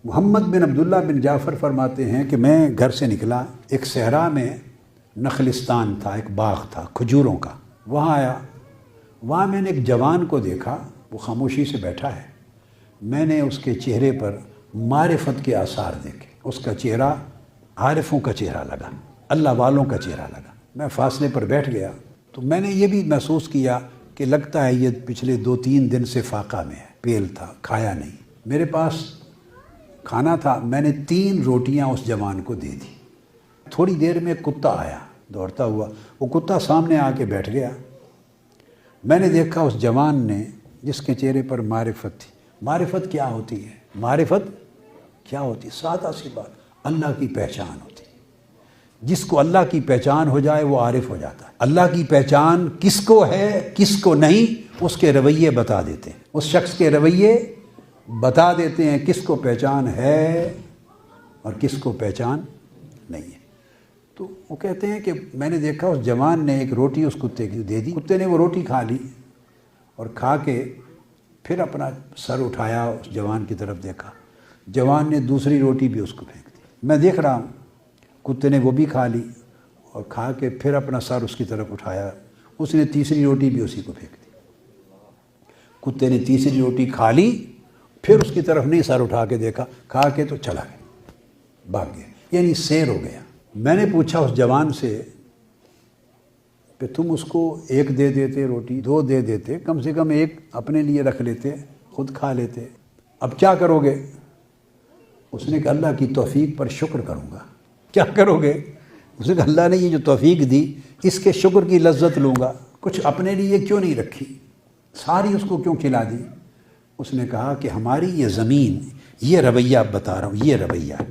محمد بن عبداللہ بن جعفر فرماتے ہیں کہ میں گھر سے نکلا، ایک صحرا میں نخلستان تھا، ایک باغ تھا کھجوروں کا، وہاں آیا، وہاں میں نے ایک جوان کو دیکھا، وہ خاموشی سے بیٹھا ہے۔ میں نے اس کے چہرے پر معرفت کے آثار دیکھے، اس کا چہرہ عارفوں کا چہرہ لگا، اللہ والوں کا چہرہ لگا۔ میں فاصلے پر بیٹھ گیا تو میں نے یہ بھی محسوس کیا کہ لگتا ہے یہ پچھلے 2-3 دن سے فاقہ میں ہے، پیل تھا، کھایا نہیں۔ میرے پاس کھانا تھا، میں نے 3 روٹیاں اس جوان کو دے دی۔ تھوڑی دیر میں کتا آیا دوڑتا ہوا، وہ کتا سامنے آ کے بیٹھ گیا۔ میں نے دیکھا اس جوان نے، جس کے چہرے پر معرفت تھی۔ معرفت کیا ہوتی ہے؟ معرفت کیا ہوتی ہے؟ سادہ سی بات، اللہ کی پہچان ہوتی ہے۔ جس کو اللہ کی پہچان ہو جائے وہ عارف ہو جاتا ہے۔ اللہ کی پہچان کس کو ہے کس کو نہیں، اس کے رویے بتا دیتے ہیں، اس شخص کے رویے بتا دیتے ہیں کس کو پہچان ہے اور کس کو پہچان نہیں ہے۔ تو وہ کہتے ہیں کہ میں نے دیکھا اس جوان نے ایک روٹی اس کتے کی دے دی، کتے نے وہ روٹی کھا لی اور کھا کے پھر اپنا سر اٹھایا، اس جوان کی طرف دیکھا، جوان نے دوسری روٹی بھی اس کو پھینک دی۔ میں دیکھ رہا ہوں، کتے نے وہ بھی کھا لی اور کھا کے پھر اپنا سر اس کی طرف اٹھایا، اس نے تیسری روٹی بھی اسی کو پھینک دی۔ کتے نے تیسری روٹی کھا لی، پھر اس کی طرف نہیں سر اٹھا کے دیکھا، کھا کے تو چلا گیا، بھاگ گیا، یعنی سیر ہو گیا۔ میں نے پوچھا اس جوان سے کہ تم اس کو 1 دے دیتے روٹی، 2 دے دیتے، کم سے کم 1 اپنے لیے رکھ لیتے، خود کھا لیتے، اب کیا کرو گے؟ اس نے کہا اللہ کی توفیق پر شکر کروں گا۔ کیا کرو گے؟ اس نے کہا اللہ نے یہ جو توفیق دی، اس کے شکر کی لذت لوں گا، کچھ اپنے لیے کیوں نہیں رکھی، ساری اس کو کیوں کھلا دی؟ اس نے کہا کہ ہماری یہ زمین، یہ رویہ بتا رہا ہوں، یہ رویہ ہے،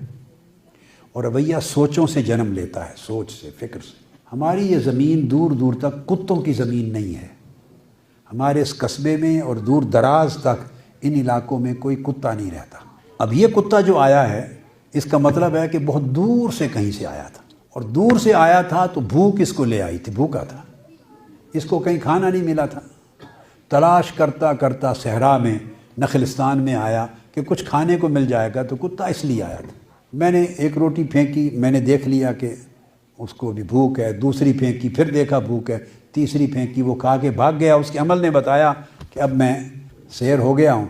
اور رویہ سوچوں سے جنم لیتا ہے، سوچ سے، فکر سے۔ ہماری یہ زمین دور دور تک کتوں کی زمین نہیں ہے، ہمارے اس قصبے میں اور دور دراز تک ان علاقوں میں کوئی کتا نہیں رہتا۔ اب یہ کتا جو آیا ہے، اس کا مطلب ہے کہ بہت دور سے کہیں سے آیا تھا، اور دور سے آیا تھا تو بھوک اس کو لے آئی تھی، بھوکا تھا، اس کو کہیں کھانا نہیں ملا تھا، تلاش کرتا کرتا صحرا میں نخلستان میں آیا کہ کچھ کھانے کو مل جائے گا، تو کتا اس لیے آیا تھا۔ میں نے 1 روٹی پھینکی، میں نے دیکھ لیا کہ اس کو بھی بھوک ہے، دوسری پھینکی، پھر دیکھا بھوک ہے، تیسری پھینکی، وہ کھا کے بھاگ گیا۔ اس کے عمل نے بتایا کہ اب میں سیر ہو گیا ہوں،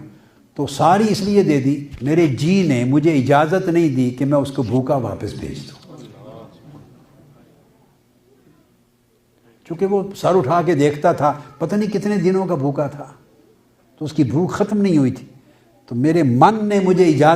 تو ساری اس لیے دے دی، میرے جی نے مجھے اجازت نہیں دی کہ میں اس کو بھوکا واپس بھیج دوں، چونکہ وہ سر اٹھا کے دیکھتا تھا، پتہ نہیں کتنے دنوں کا بھوکا تھا، تو اس کی بھوک ختم نہیں ہوئی تھی، تو میرے من نے مجھے اجازت